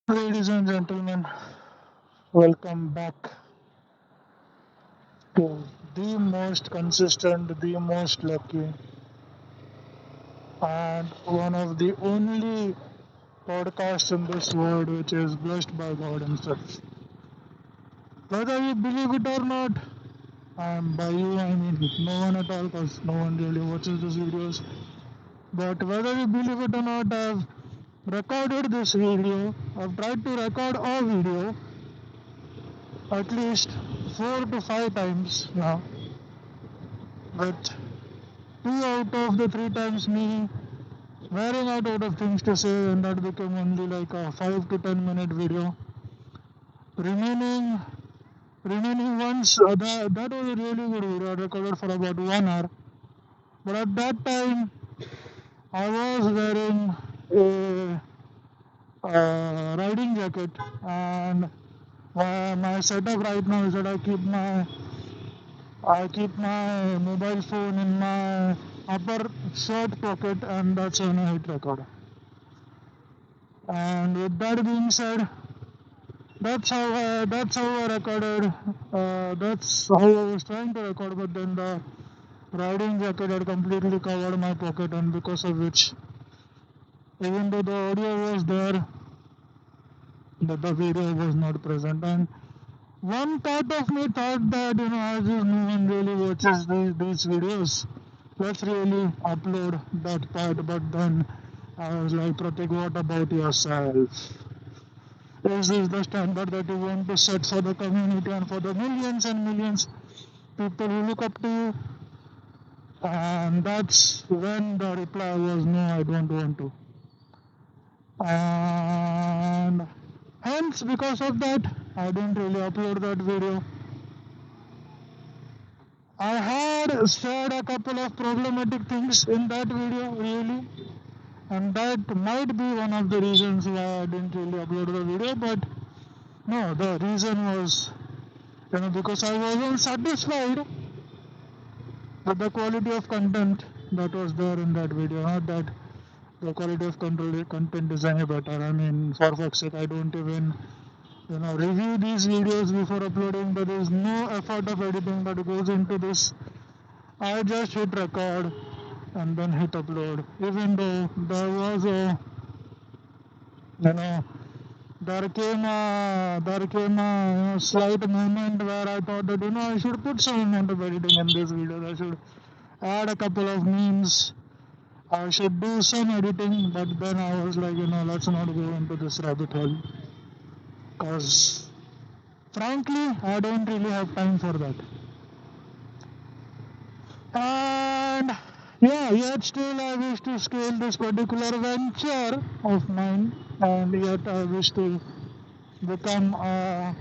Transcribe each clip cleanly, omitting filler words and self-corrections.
Ladies and gentlemen, welcome back to the most consistent, the most lucky, and one of the only podcasts in this world which is blessed by God Himself. Whether you believe it or not, by you I mean no one at all because no one really watches these videos. But whether you believe it or not, I've recorded this video. I've tried to record a video at least 4 to 5 times now, with two out of the three times me wearing out of things to say, and that became only like a 5 to 10 minute video. Remaining remaining ones that was a really good video. I recorded for about 1 hour. But at that time I was wearing a riding jacket, and my setup right now is that I keep my mobile phone in my upper shirt pocket, and that's when I hit record. And with that being said, that's how I recorded. That's how I was trying to record, but then the riding jacket had completely covered my pocket, and because of which, even though the audio was there, but the video was not present. And one part of me thought that as no one really watches these videos, let's really upload that part. But then I was like, Pratik, what about yourself? Is this the standard that you want to set for the community and for the millions and millions people who look up to you? And that's when the reply was no, I don't want to. And hence, because of that, I didn't really upload that video. I had shared a couple of problematic things in that video, really, and that might be one of the reasons why I didn't really upload the video. But no, the reason was, because I wasn't satisfied with the quality of content that was there in that video. Not that the quality of content is any better. I mean, for fuck's sake, I don't even review these videos before uploading. There is no effort of editing that goes into this. I just hit record and then hit upload. Even though there was a, you know, there came a slight moment where I thought that I should put some amount of editing in this video. I should add a couple of memes. I should do some editing, but then I was like, let's not go into this rabbit hole, because frankly, I don't really have time for that. And yeah, yet still I wish to scale this particular venture of mine, and yet I wish to become an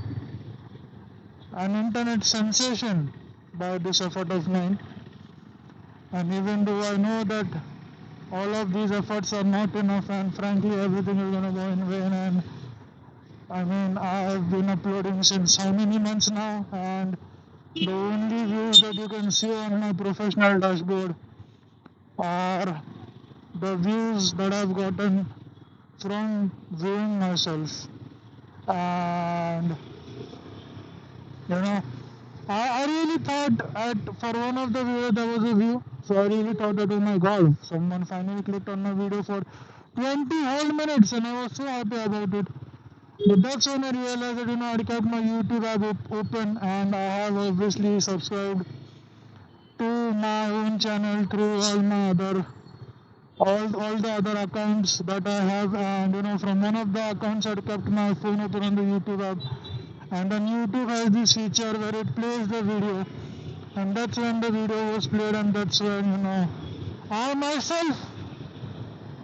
internet sensation by this effort of mine. And even though I know that all of these efforts are not enough, and frankly, everything is gonna go in vain, and I mean, I've been uploading since how many months now, and the only views that you can see on my professional dashboard are the views that I've gotten from viewing myself. And I really thought for one of the videos there was a view, so I really thought that, oh my god, someone finally clicked on my video for 20 whole minutes, and I was so happy about it. But that's when I realized that I kept my YouTube app open, and I have obviously subscribed to my own channel through all the other accounts that I have. And from one of the accounts I kept my phone open on the YouTube app, and then YouTube has this feature where it plays the video, and that's when the video was played, and that's when I myself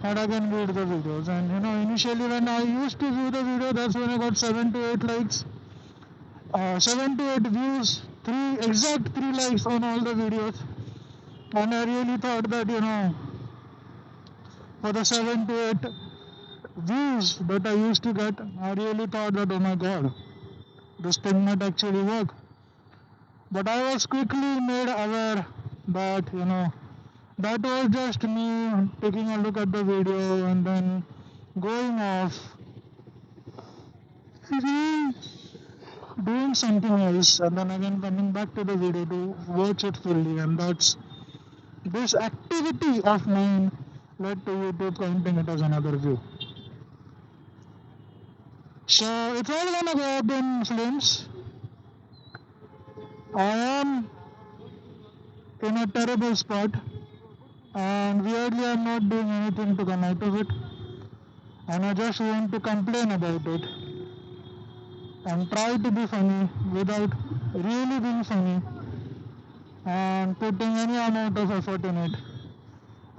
had again viewed the videos. And initially when I used to view the video, that's when I got 7 to 8 likes, 7 to 8 views, three likes on all the videos. And I really thought that for the 7 to 8 views that I used to get, I really thought that, oh my god, this thing might actually work. But I was quickly made aware that that was just me taking a look at the video and then going off doing something else and then again coming back to the video to watch it fully, and that's this activity of mine led to YouTube counting it as another view. So it's all gonna go up in flames. I am in a terrible spot, and weirdly I'm not doing anything to come out of it, and I just want to complain about it and try to be funny without really being funny and putting any amount of effort in it,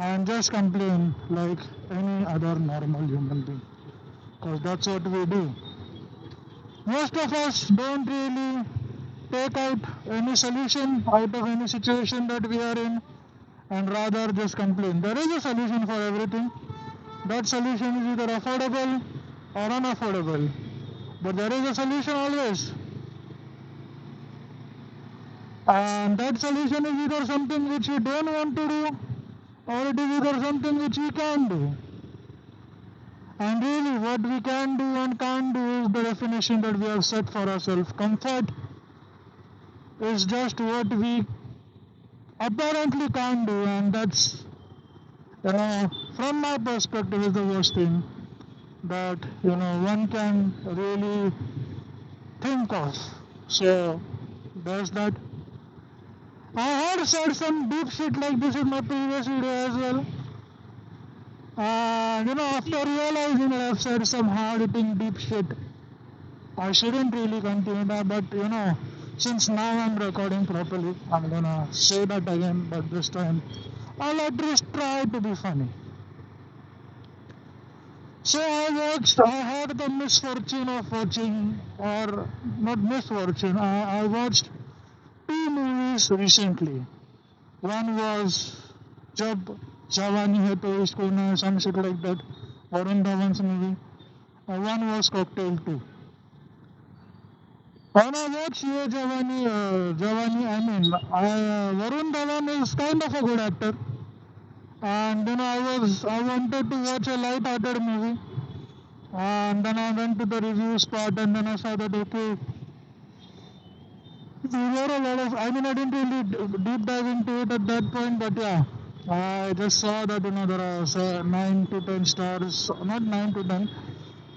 and just complain like any other normal human being, because that's what we do. Most of us don't really take out any solution out of any situation that we are in, and rather just complain. There is a solution for everything. That solution is either affordable or unaffordable, but there is a solution always. And that solution is either something which we don't want to do, or it is either something which we can do. And really, what we can do and can't do is the definition that we have set for ourselves. Comfort is just what we apparently can't do, and that's, from my perspective, is the worst thing that, one can really think of. So, there's that. I had said some deep shit like this in my previous video as well. After realizing that I've said some hard-hitting deep shit, I shouldn't really continue that, but since now I'm recording properly, I'm gonna say that again, but this time I'll at least try to be funny. So I had the misfortune of watching, or not misfortune, I watched two movies recently. One was Jab Jawani Hai To Ishko Na, some shit like that, Varun Dhawan's movie. One was Cocktail 2. When I watched Ye Jawani, Varun Dhawan is kind of a good actor. And then I wanted to watch a light-hearted movie. And then I went to the reviews part, and then I saw that, okay, there were a lot of, I didn't really deep dive into it at that point, but yeah, I just saw that, there are 9 to 10 stars, not 9 to 10,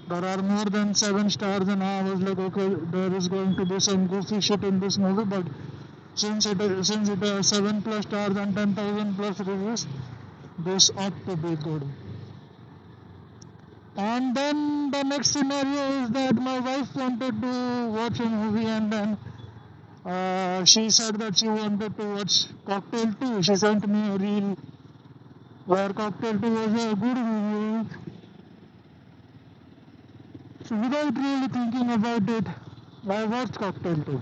there are more than 7 stars, and I was like, okay, there is going to be some goofy shit in this movie, but since it has 7 plus stars and 10,000 plus reviews, this ought to be good. And then the next scenario is that my wife wanted to watch a movie, and then she said that she wanted to watch Cocktail 2. She sent me a reel where Cocktail 2 was a good movie. So without really thinking about it, I watched Cocktail 2.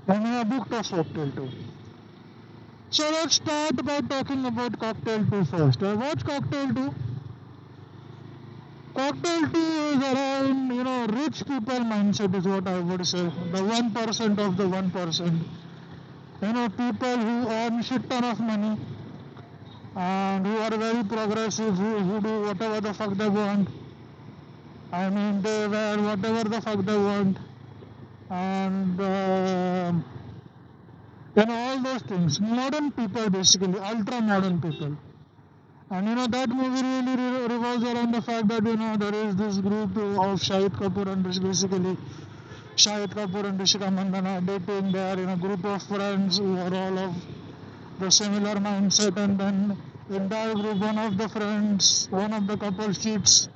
And I booked a Cocktail 2. So let's start by talking about Cocktail 2 first. I watched Cocktail 2. Cocktail 2 is around, rich people mindset is what I would say. The 1% of the 1%. People who earn shit ton of money and who are very progressive, who do whatever the fuck they want. I mean, they wear whatever the fuck they want. And, all those things. Modern people, basically, ultra modern people. And that movie really revolves around the fact that there is this group of Shahid Kapoor and basically Shahid Kapoor and Rishika Mandana dating. They are in a group of friends who are all of the similar mindset, and then in that group one of the couple cheats,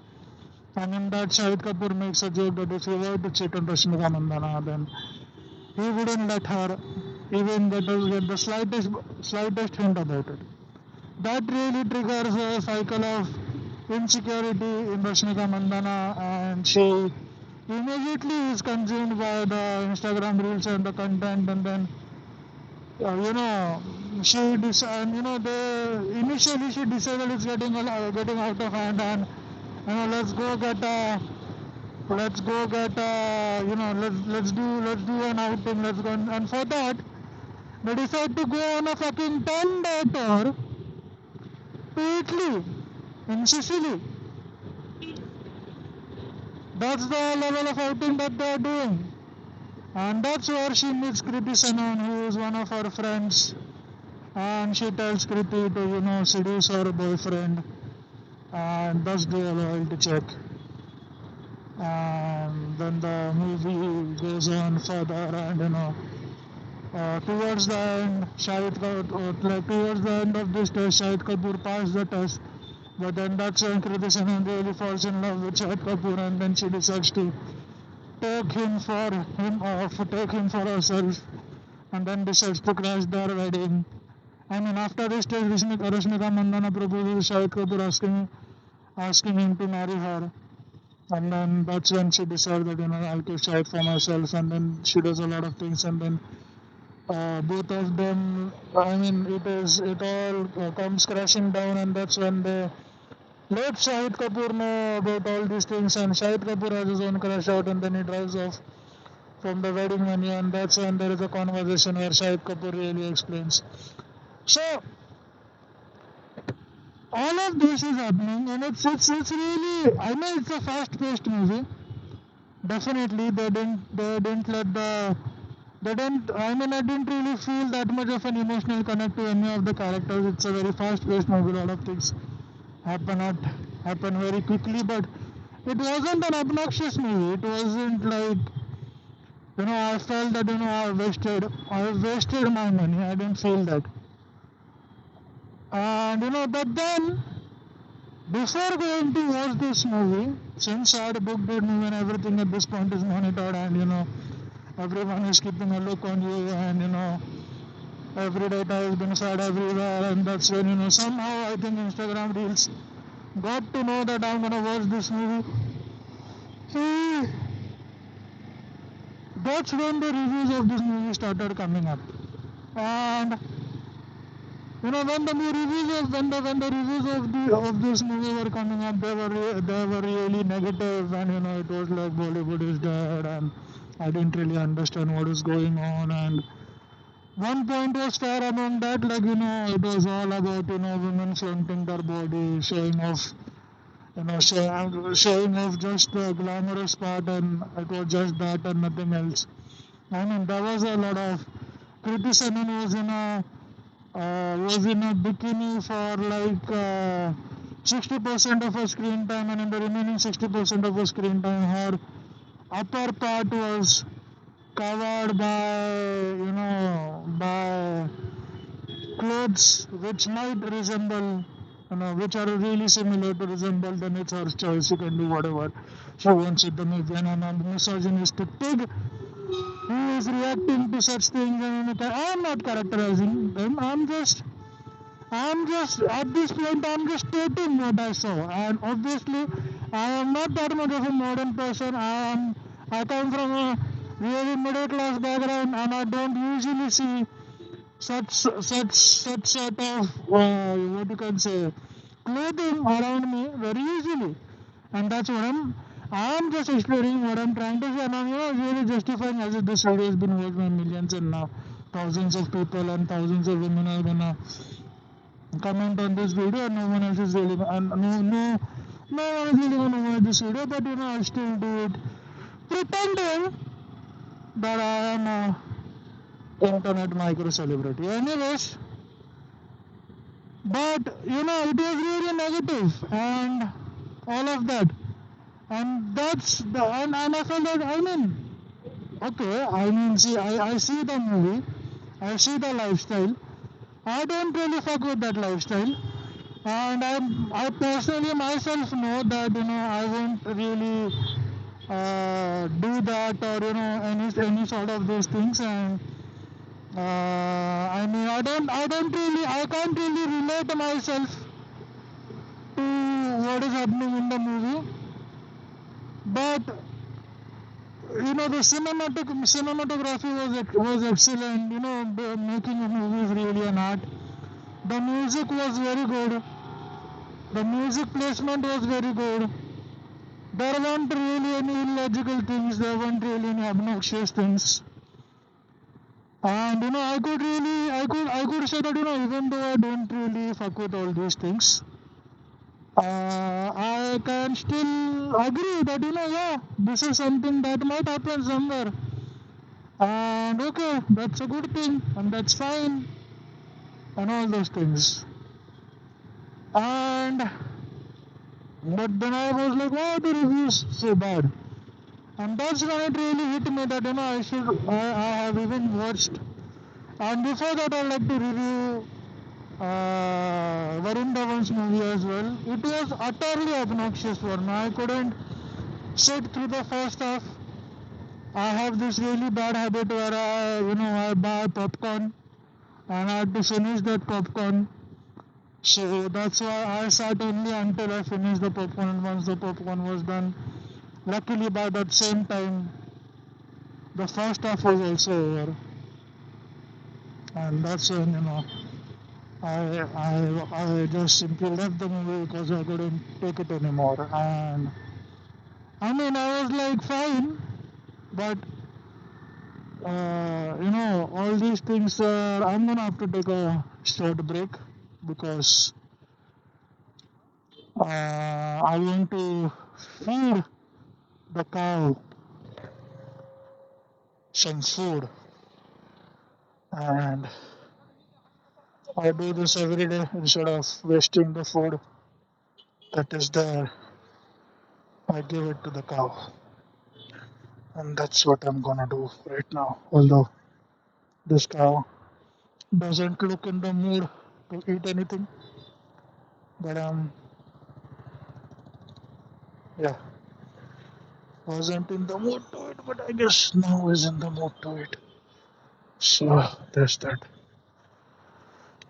and in that Shahid Kapoor makes a joke that if he were to cheat on Rishika Mandana, then he wouldn't let her even get the slightest hint about it. That really triggers a cycle of insecurity in Rashmika Mandana, and she immediately is consumed by the Instagram reels and the content, and then she initially she decided it's getting out of hand, and let's go get let's do an outing, let's go, and for that they decide to go on a fucking 10-day tour to Italy, in Sicily. That's the level of outing that they are doing. And that's where she meets Kriti Sanon, who is one of her friends. And she tells Kriti to, seduce her boyfriend. And thus do a loyalty check. And then the movie goes on further, and towards the end, towards the end of this test, Shahid Kapoor passed the test. But then that's when Kriti Sanon really falls in love with Shahid Kapoor, and then she decides to take him for herself, and then decides to crash their wedding. I mean, after this test, Rashmika Mandana proposes to Shahid Kapoor, asking him to marry her. And then that's when she decides that I'll keep Shahid for myself, and then she does a lot of things, and then both of them, I mean, it all comes crashing down, and that's when they let Shahid Kapoor know about all these things, and Shahid Kapoor has his own crash out, and then he drives off from the wedding venue, and that's when there is a conversation where Shahid Kapoor really explains. So all of this is happening, and it's really, I know it's a fast-paced movie. Definitely, they didn't let the they didn't. I mean, I didn't really feel that much of an emotional connect to any of the characters. It's a very fast-paced movie. A lot of things happen at happen very quickly, but it wasn't an obnoxious movie. It wasn't like I felt that I wasted my money. I didn't feel that, and but then before going to watch this movie, since I had booked it and everything at this point is monitored, and everyone is keeping a look on you, and every data has been shared everywhere, and that's when somehow I think Instagram Reels got to know that I'm gonna watch this movie. So that's when the reviews of this movie started coming up, and when the reviews of this movie were coming up, they were really negative, and it was like Bollywood is dead, and I didn't really understand what is going on, and one point was fair among that, like it was all about women flaunting their body, showing off, showing off just the glamorous part, and it was just that and nothing else. I mean, there was a lot of Kriti Sanon was in a bikini for like 60% of her screen time, and in the remaining 60% of her screen time, her upper part was covered by clothes which might resemble, which are really similar to resemble, then it's her choice. She can do whatever she wants with the movie. And a misogynistic pig who is reacting to such things, and I'm not characterizing them. I'm just at this point. I'm just stating what I saw, and obviously, I am not that much of a modern person. I come from a really middle class background, and I don't usually see such sort of what you can say clothing around me very easily, and that's what I'm just exploring what I'm trying to say, and I'm really justifying as if this video has been watched by millions, and now thousands of people and thousands of women are gonna comment on this video, and no one else is really and no one is really gonna watch this video, but I still do it pretending that I am a internet micro celebrity. Anyways, but it was really negative and all of that, and that's the and I felt that, I mean, okay, I mean, see, I see the movie, I see the lifestyle. I don't really fuck with that lifestyle, and I personally myself know that I won't really do that, or any sort of those things, and I mean, I can't really relate myself to what is happening in the movie, but the cinematography was excellent. Making a movie is really an art. The music was very good. The music placement was very good. There weren't really any illogical things. There weren't really any obnoxious things. And I could say that even though I don't really fuck with all these things, I can still agree that, yeah, this is something that might happen somewhere. And okay, that's a good thing, and that's fine, and all those things. And but then I was like, why are the reviews so bad? And that's when it really hit me that, I have even watched. And before that, I'd like to review Varun Dhawan's movie as well. It was utterly obnoxious for me. I couldn't sit through the first half. I have this really bad habit where I buy popcorn and I had to finish that popcorn. So that's why I sat only until I finished the popcorn, and once the popcorn was done, luckily by that same time, the first half was also over. And that's when, I just simply left the movie because I couldn't take it anymore. And I mean, I was like, fine, but all these things, I'm gonna have to take a short break because I want to feed the cow some food, and I do this every day instead of wasting the food that is there. I give it to the cow, and that's what I'm gonna do right now. Although this cow doesn't look in the mood to eat anything, but yeah, wasn't in the mood to it, but I guess now is in the mood to it. So there's that.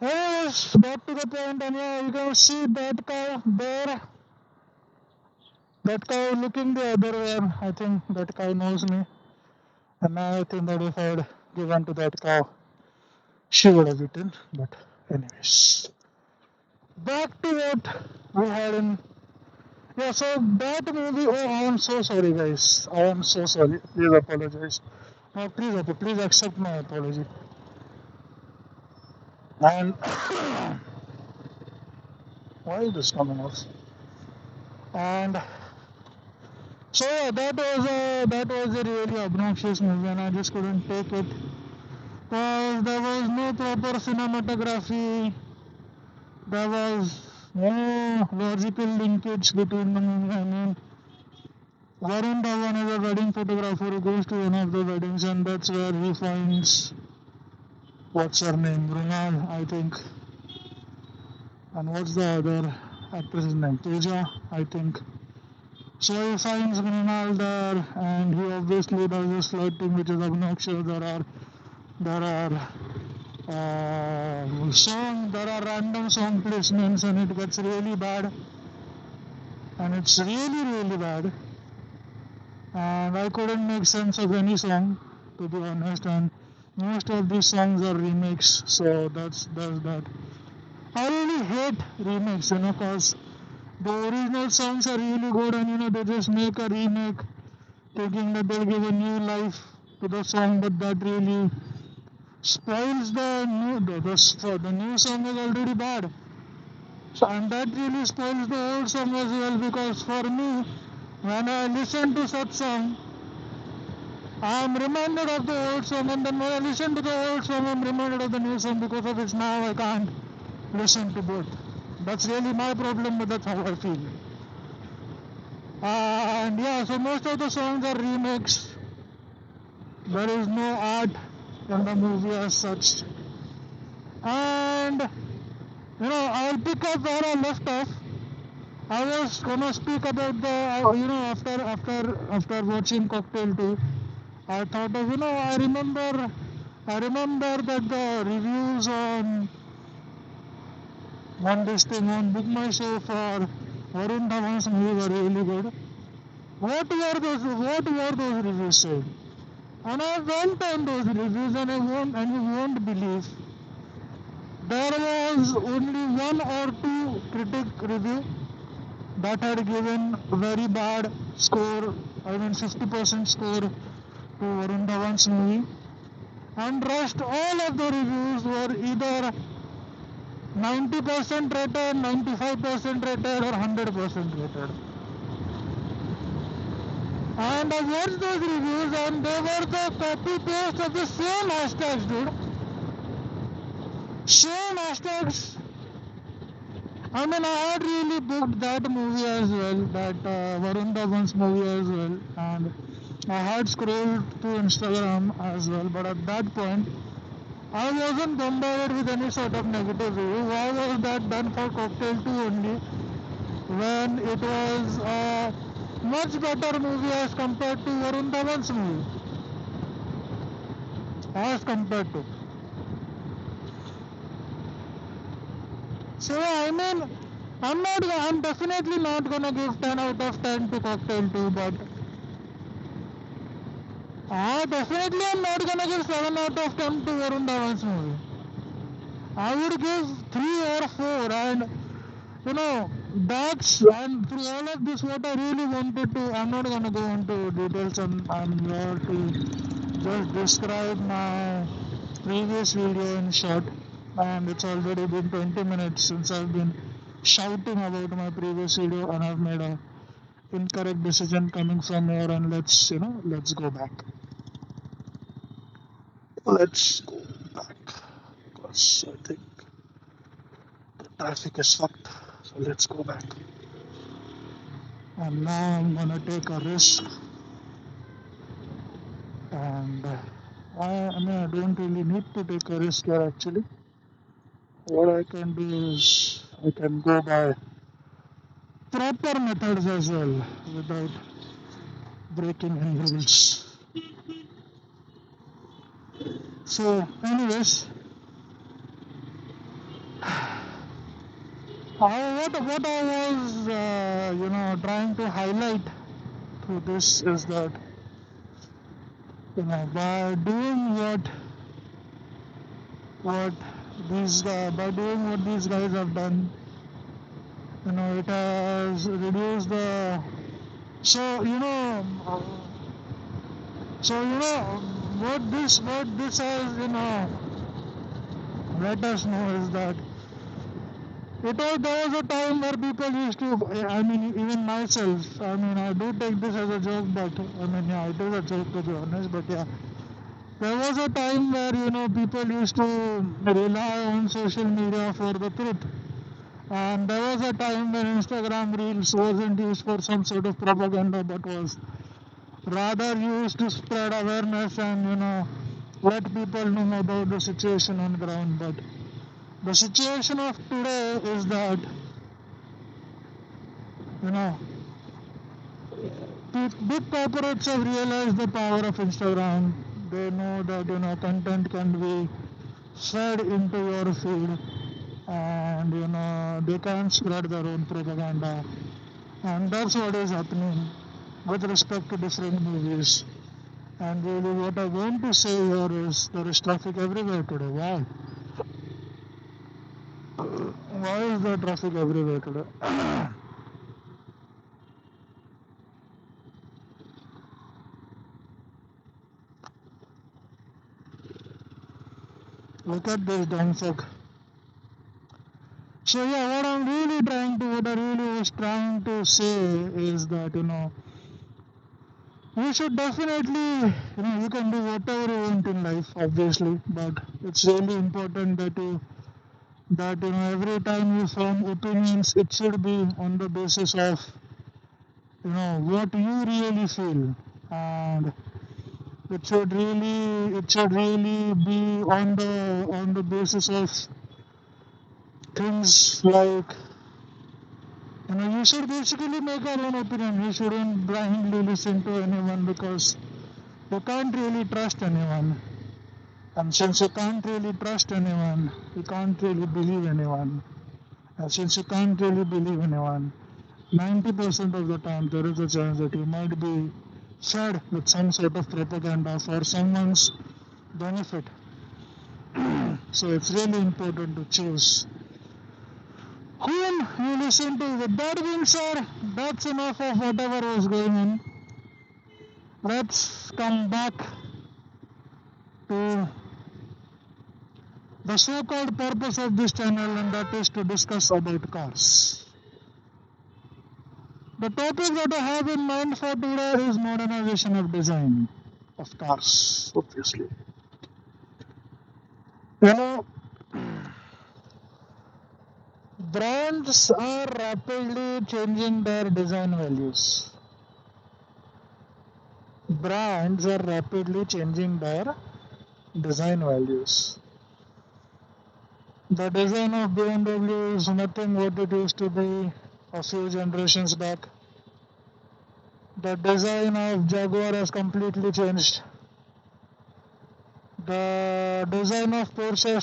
Anyways, back to the point, and yeah, you can see that cow there. That cow looking the other way. I think that cow knows me, and now I think that if I had given to that cow, she would have eaten. But anyways, back to what we had in. Yeah, so that movie. Oh, I am so sorry, guys. I am so sorry. Please apologize. No, please accept my apology. And why is this coming off? And so yeah, that was a really obnoxious movie, and I just couldn't take it because there was no proper cinematography. There was no logical linkage between the movie. I mean, Varun Dhawan is a wedding photographer who goes to one of the weddings, and that's where he finds what's her name, Runal, I think, and what's the other actress's name, Teja, I think. So he finds Mrinal there, and he obviously does this flirting, which is obnoxious. There are random song placements, and it gets really bad, and it's really really bad. And I couldn't make sense of any song, to be honest. And most of these songs are remakes, so that's that. I really hate remakes, cause the original songs are really good, and they just make a remake thinking that they'll give a new life to the song, but that really spoils the new song is already bad. So, and that really spoils the old song as well, because for me, when I listen to such song, I am reminded of the old song, and then when I listen to the old song, I'm reminded of the new song, because of which now I can't listen to both. That's really my problem, but that's how I feel. And yeah, so most of the songs are remakes. There is no art in the movie as such. And I'll pick up where I left off. I was gonna speak about the after watching Cocktail 2. I thought of I remember that the reviews on this thing on Book My Show for Varun Dhawan's movie were really good. What were those reviews saying? And I went on those reviews, and you won't believe, there was only one or two critic review that had given a very bad score, I mean 50% score to Varun Dhawan's movie, and rest all of the reviews were either 90% rated, 95% rated, or 100% rated. And I watched those reviews and they were the copy paste of the same hashtags, dude. Same hashtags. I mean, I had really booked that movie as well, that Varun Dhawan's movie as well, and I had scrolled to Instagram as well, but at that point, I wasn't bombarded with any sort of negative review. Why was that done for Cocktail 2 only, when it was a much better movie as compared to Varun Dhawan's movie? As compared to. So, I mean, I'm definitely not gonna give 10 out of 10 to Cocktail 2, but I definitely am not gonna give 7 out of 10 to Varun Dhawan's movie. I would give 3 or 4, and and through all of this, what I really wanted to, I'm not gonna go into details, and I'm here to just describe my previous video in short, and it's already been 20 minutes since I've been shouting about my previous video, and I've made a incorrect decision coming from here, and let's go back. Let's go back, because I think the traffic is fucked, so let's go back. And now I'm gonna take a risk, and I don't really need to take a risk here actually. What I can do is I can go by proper methods as well without breaking any rules. So, anyways, what I was trying to highlight through this is that by doing what by doing what these guys have done, it has reduced the so you know so you know what this has let us know is that there was a time where people used to, I mean, even myself, I mean, I do take this as a joke, but I mean, yeah, it is a joke to be honest, but yeah, there was a time where people used to rely on social media for the truth. And there was a time when Instagram Reels wasn't used for some sort of propaganda, but was rather used to spread awareness and let people know about the situation on ground. But the situation of today is that you know big corporates have realized the power of Instagram. They know that content can be fed into your feed, and they can spread their own propaganda, and that's what is happening with respect to different movies. And really, what I want to say here is there is traffic everywhere today. Why? Why is there traffic everywhere today? Look at this damn fuck. So yeah, what I really was trying to say is that you should definitely you can do whatever you want in life, obviously, but it's really important that every time you form opinions, it should be on the basis of what you really feel, and it should really be on the basis of things like you should basically make your own opinion. You shouldn't blindly listen to anyone, because you can't really trust anyone. And since you can't really trust anyone, you can't really believe anyone. And since you can't really believe anyone, 90% of the time there is a chance that you might be fed with some sort of propaganda for someone's benefit. So it's really important to choose whom you listen to. With that being said, that's enough of whatever was going on. Let's come back to the so-called purpose of this channel, and that is to discuss about cars. The topic that I have in mind for today is modernization of design of cars, obviously. You know, brands are rapidly changing their design values. Brands are rapidly changing their design values. The design of BMW is nothing what it used to be a few generations back. The design of Jaguar has completely changed. The design of Porsche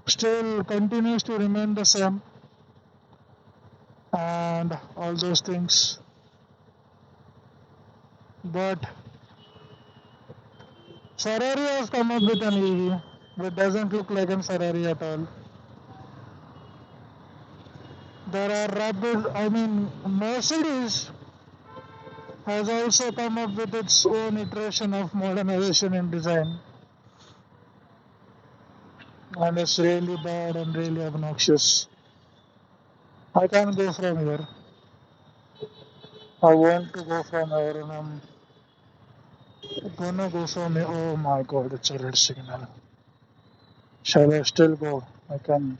still continues to remain the same, and all those things. But Ferrari has come up with an EV that doesn't look like a Ferrari at all. There are Mercedes has also come up with its own iteration of modernization in design, and it's really bad and really obnoxious. I can't go from here. I want to go from here, and I'm gonna go from here. Oh my god, it's a red signal. Shall I still go? I can.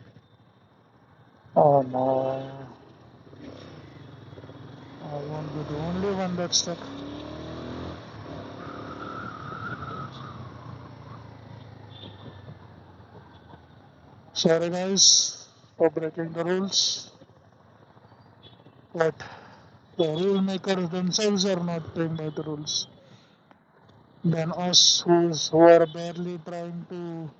Oh no. I won't be the only one that's stuck. Sorry guys for breaking the rules, but the rule makers themselves are not playing by the rules. Then us who are barely trying to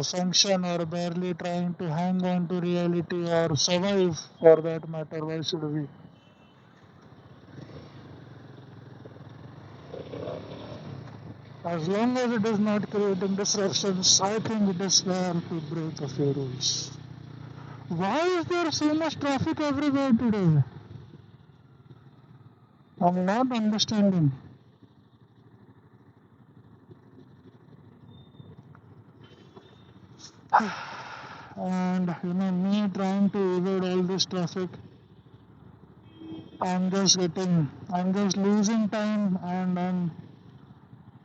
function or barely trying to hang on to reality or survive for that matter, why should we? As long as it is not creating disruptions, I think it is fair to break a few rules. Why is there so much traffic everywhere today? I'm not understanding. And me trying to evade all this traffic, I'm just losing time, and I'm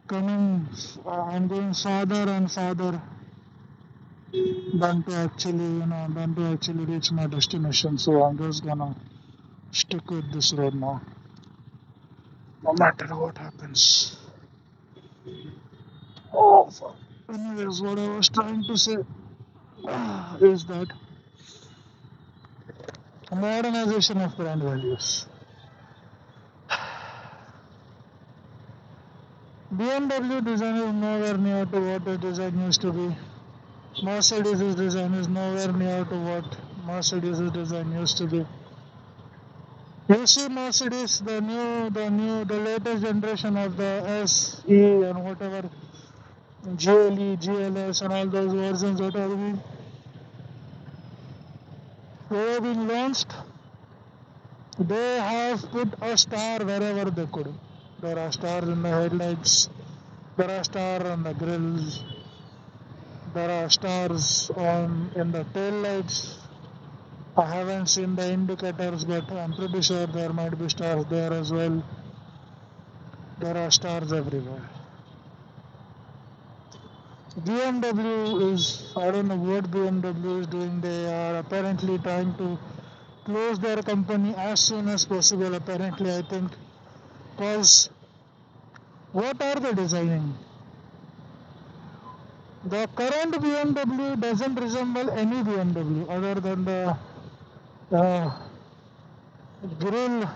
going farther and farther than to actually reach my destination. So I'm just gonna stick with this road now, no matter what happens. Oh, fuck. Anyways, what I was trying to say is that modernization of brand values. BMW design is nowhere near to what its design used to be. Mercedes' design is nowhere near to what Mercedes' design used to be. You see Mercedes, the latest generation of the SE and whatever, GLE, GLS and all those versions that have been launched, they have put a star wherever they could. There are stars in the headlights, there are stars on the grills, there are stars in the tail lights. I haven't seen the indicators, but I'm pretty sure there might be stars there as well. There are stars everywhere. BMW I don't know what BMW is doing. They are apparently trying to close their company as soon as possible, apparently, I think. Because what are they designing? The current BMW doesn't resemble any BMW other than uh, grill,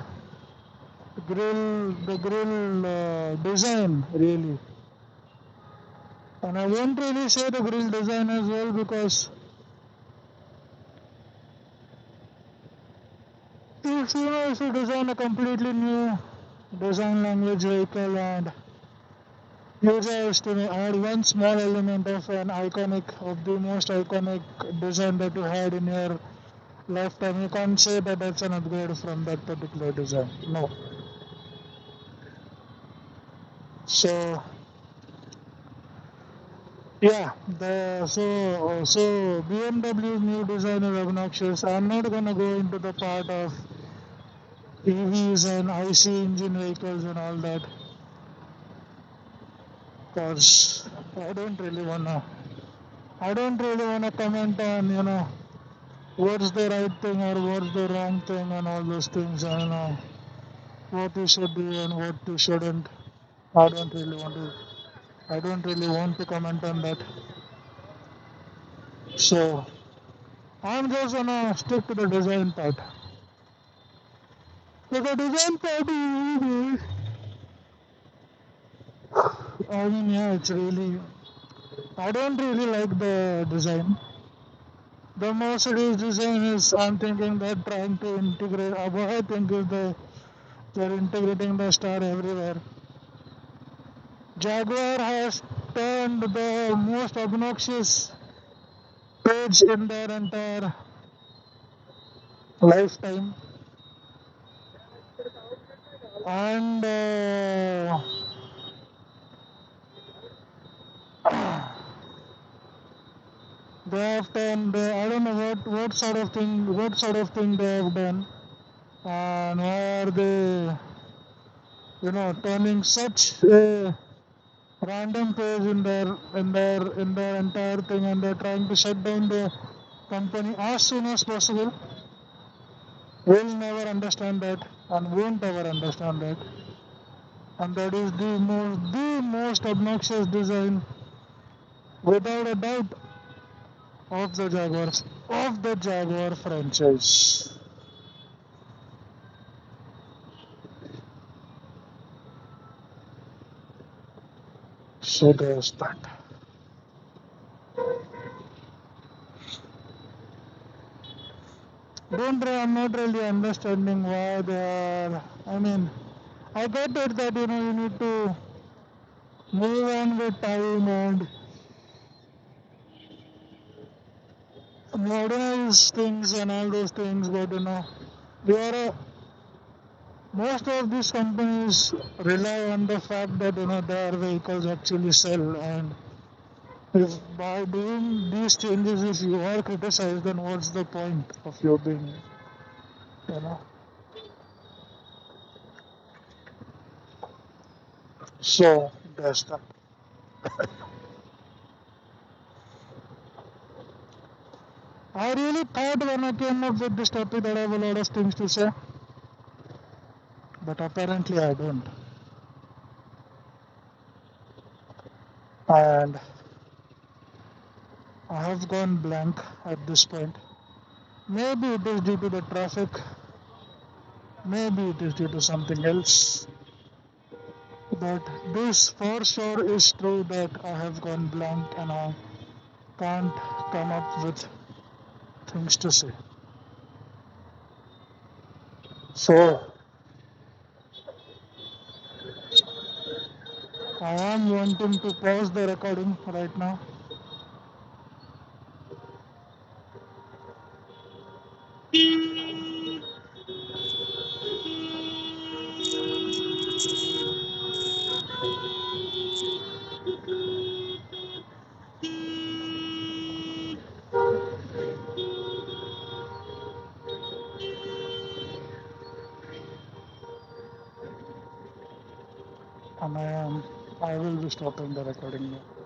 the grill design, really. And I won't really say the grill design as well, because if you design a completely new design language vehicle and you just add one small element of the most iconic design that you had in your lifetime, you can't say that that's an upgrade from that particular design. No. So Yeah, so BMW new design is obnoxious. I'm not gonna go into the part of EVs and IC engine vehicles and all that because I don't really wanna. I don't really wanna comment on what's the right thing or what's the wrong thing and all those things. I know what you should do and what you shouldn't. I don't really want to. I don't really want to comment on that. So I'm just gonna stick to the design part. So the design part is, I mean, yeah, it's really. I don't really like the design. The Mercedes design is, I'm thinking they're trying to integrate. What I think is they're integrating the star everywhere. Jaguar has turned the most obnoxious page in their entire lifetime, and they have done. I don't know what sort of thing they have done, and why are they, turning such a random page in their entire thing, and they're trying to shut down the company as soon as possible. We'll never understand that, and won't ever understand that, and that is the most obnoxious design, without a doubt, of the Jaguar franchise. So there's that. I'm not really understanding why they are. I mean, I get it that you need to move on with time and modernize things and all those things, but we are most of these companies rely on the fact that their vehicles actually sell, and if by doing these changes, if you are criticized, then what's the point of your being, you know? So that's that. I really thought when I came up with this topic that I have a lot of things to say, but apparently I don't. And I have gone blank at this point. Maybe it is due to the traffic, maybe it is due to something else. But this for sure is true that I have gone blank and I can't come up with things to say. So I am wanting to pause the recording right now. And I will be stopping the recording now.